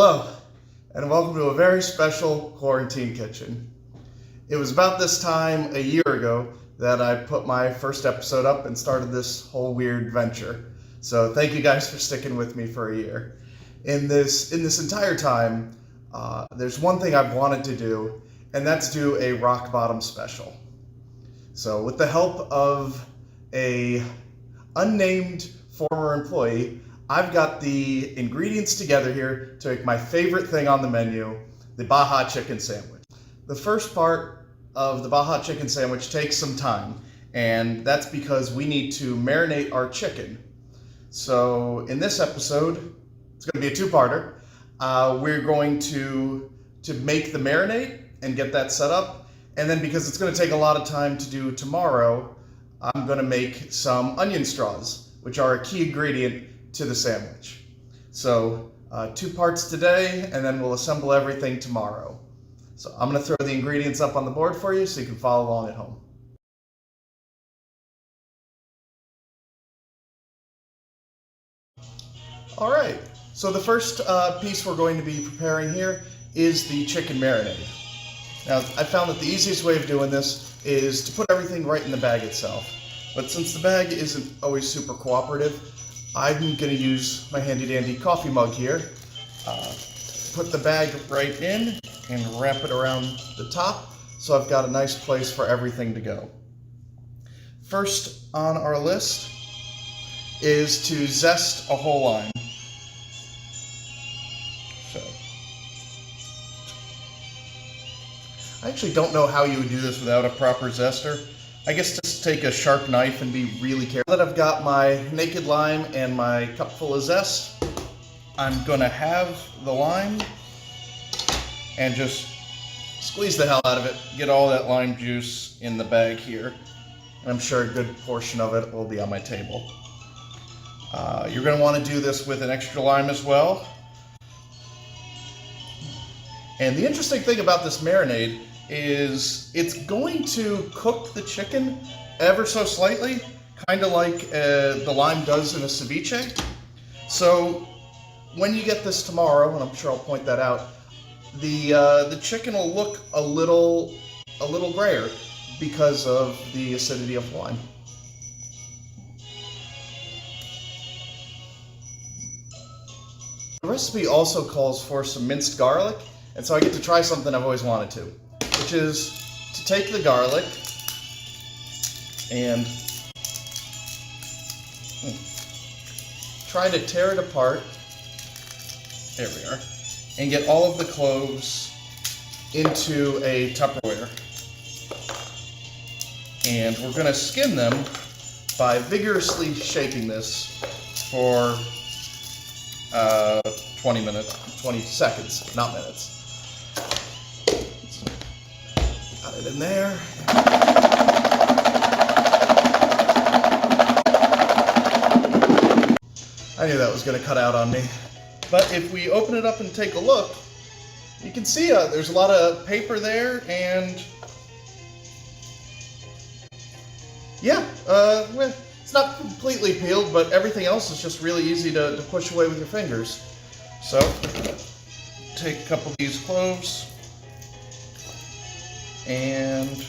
Hello, and welcome to a very special quarantine kitchen. It was about this time a year ago that I put my first episode up and started this whole weird venture. So thank you guys for sticking with me for a year. In this entire time, there's one thing I've wanted to do, and that's do a rock bottom special. So with the help of a unnamed former employee, I've got the ingredients together here to make my favorite thing on the menu, the Baja Chicken Sandwich. The first part of the Baja Chicken Sandwich takes some time, and that's because we need to marinate our chicken. So in this episode, it's going to be a two-parter. We're going to make the marinade and get that set up, and then because it's going to take a lot of time to do tomorrow, I'm going to make some onion straws, which are a key ingredient to the sandwich. So 2 parts today, and then we'll assemble everything tomorrow. So I'm going to throw the ingredients up on the board for you so you can follow along at home. All right, so the first piece we're going to be preparing here is the chicken marinade. Now, I found that the easiest way of doing this is to put everything right in the bag itself. But since the bag isn't always super cooperative, I'm going to use my handy dandy coffee mug here. Put the bag right in and wrap it around the top so I've got a nice place for everything to go. First on our list is to zest a whole lime. So, I actually don't know how you would do this without a proper zester. I guess just take a sharp knife and be really careful. Now that I've got my naked lime and my cup full of zest, I'm gonna have the lime and just squeeze the hell out of it, get all that lime juice in the bag here. And I'm sure a good portion of it will be on my table. You're gonna wanna do this with an extra lime as well. And the interesting thing about this marinade is it's going to cook the chicken ever so slightly, kind of like the lime does in a ceviche. So when you get this tomorrow, and I'm sure I'll point that out, the chicken will look a little grayer because of the acidity of the lime. The recipe also calls for some minced garlic, and so I get to try something I've always wanted to, which is to take the garlic and try to tear it apart, there we are, and get all of the cloves into a Tupperware. And we're going to skin them by vigorously shaking this for 20 seconds, not minutes. Got it in there. I knew that was going to cut out on me. But if we open it up and take a look, you can see there's a lot of paper there, and yeah, well, it's not completely peeled, but everything else is just really easy to push away with your fingers. So, take a couple of these cloves and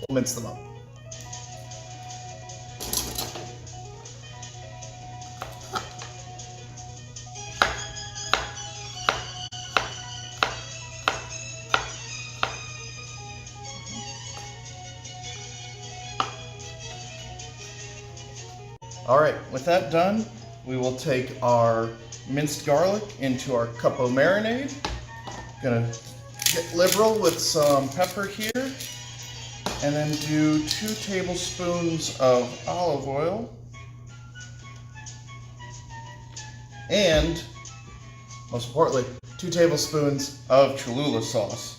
we'll mince them up. All right, with that done, we will take our minced garlic into our cup of marinade. Gonna get liberal with some pepper here, and then do 2 tablespoons of olive oil, and most importantly, 2 tablespoons of Cholula sauce.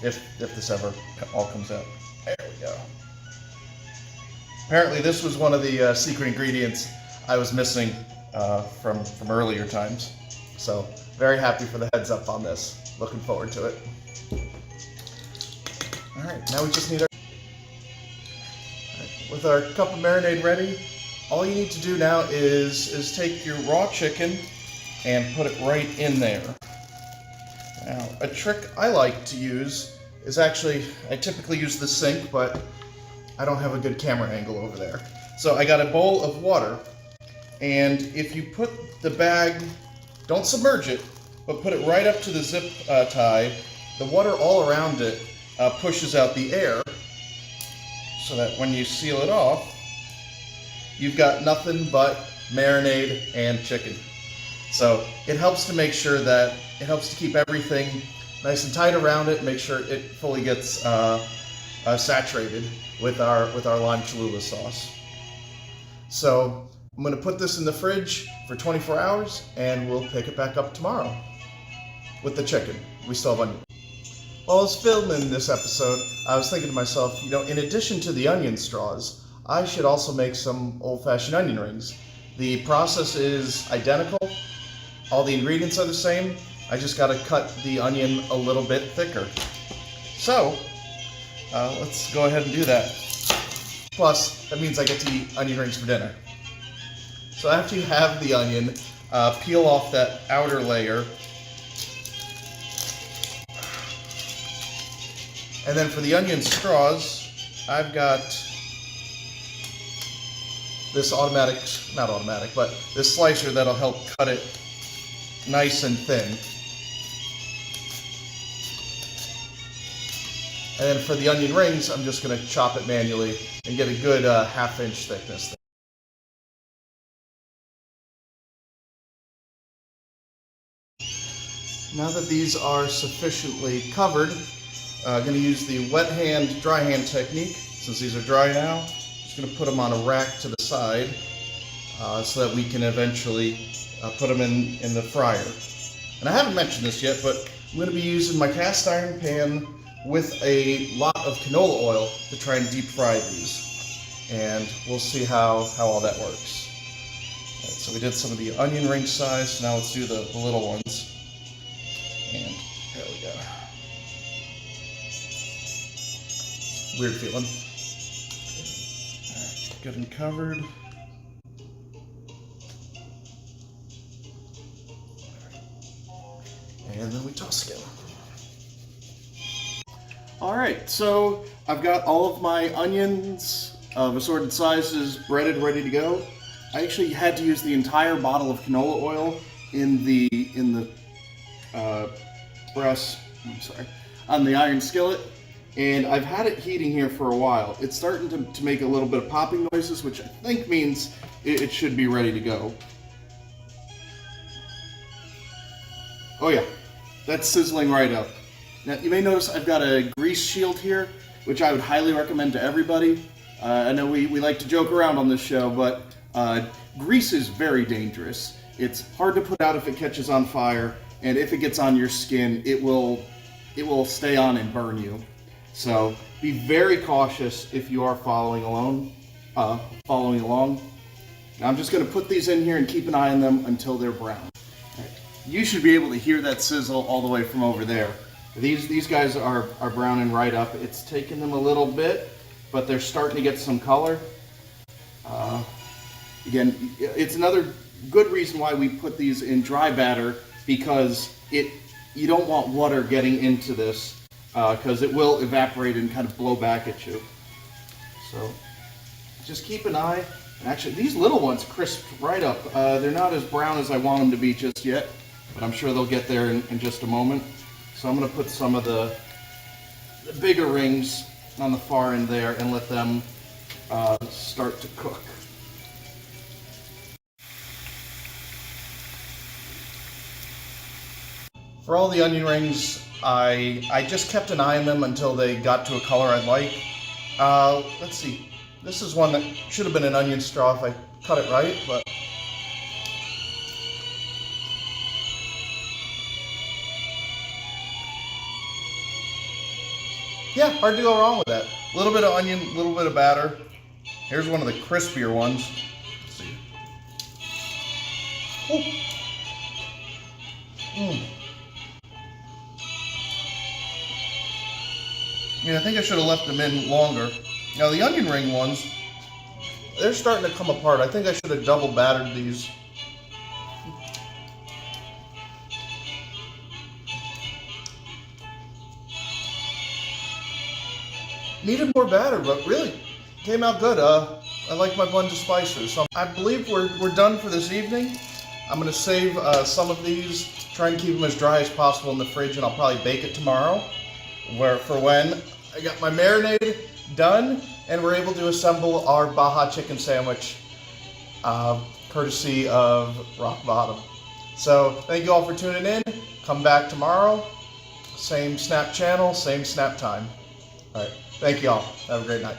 If this ever all comes out. There we go. Apparently this was one of the secret ingredients I was missing from earlier times. So very happy for the heads up on this. Looking forward to it. All Alright, now we just need our... With our cup of marinade ready, all you need to do now is take your raw chicken and put it right in there. Now, a trick I like to use is actually, I typically use the sink, but I don't have a good camera angle over there. So I got a bowl of water, and if you put the bag, don't submerge it, but put it right up to the zip tie, the water all around it pushes out the air, so that when you seal it off, you've got nothing but marinade and chicken. So it helps to make sure that, it helps to keep everything nice and tight around it, make sure it fully gets saturated with our Lime-Cholula sauce. So I'm going to put this in the fridge for 24 hours and we'll pick it back up tomorrow with the chicken. We still have onion. While I was filming this episode, I was thinking to myself, you know, in addition to the onion straws, I should also make some old-fashioned onion rings. The process is identical. All the ingredients are the same. I just got to cut the onion a little bit thicker. So, let's go ahead and do that. Plus, that means I get to eat onion rings for dinner. So after you have the onion, peel off that outer layer. And then for the onion straws, I've got this automatic, not automatic, but this slicer that'll help cut it nice and thin. And then for the onion rings, I'm just going to chop it manually and get a good half-inch thickness. Now that these are sufficiently covered, I'm going to use the wet hand, dry hand technique. Since these are dry now, I'm just going to put them on a rack to the side so that we can eventually put them in the fryer. And I haven't mentioned this yet, but I'm going to be using my cast iron pan with a lot of canola oil to try and deep fry these. And we'll see how all that works. All right, so we did some of the onion ring size, now let's do the little ones. And there we go. Weird feeling. Alright, good and covered. And then we toss again. Alright, so I've got all of my onions of assorted sizes breaded, ready to go. I actually had to use the entire bottle of canola oil in the on the iron skillet. And I've had it heating here for a while. It's starting to make a little bit of popping noises, which I think means it should be ready to go. Oh yeah, that's sizzling right up. Now you may notice I've got a grease shield here, which I would highly recommend to everybody. I know we like to joke around on this show, but grease is very dangerous. It's hard to put out if it catches on fire, and if it gets on your skin, it will stay on and burn you. So be very cautious if you are following along. Now I'm just going to put these in here and keep an eye on them until they're brown. Right. You should be able to hear that sizzle all the way from over there. These guys are browning right up. It's taken them a little bit, but they're starting to get some color. Again, it's another good reason why we put these in dry batter, because you don't want water getting into this, because it will evaporate and kind of blow back at you. So just keep an eye. And actually, these little ones crisped right up. They're not as brown as I want them to be just yet, but I'm sure they'll get there in just a moment. So I'm going to put some of the bigger rings on the far end there and let them start to cook. For all the onion rings, I just kept an eye on them until they got to a color I'd like. Let's see. This is one that should have been an onion straw if I cut it right, but... yeah, hard to go wrong with that. A little bit of onion, a little bit of batter. Here's one of the crispier ones. Let's see. I think I should have left them in longer. Now the onion ring ones, they're starting to come apart. I think I should have double battered these. Needed more batter, but really came out good. I like my blend of spices. So I believe we're done for this evening. I'm going to save some of these, try and keep them as dry as possible in the fridge, and I'll probably bake it tomorrow. For when I got my marinade done, and we're able to assemble our Baja Chicken Sandwich, courtesy of Rock Bottom. So thank you all for tuning in. Come back tomorrow. Same Snap channel, same Snap time. All right. Thank you all. Have a great night.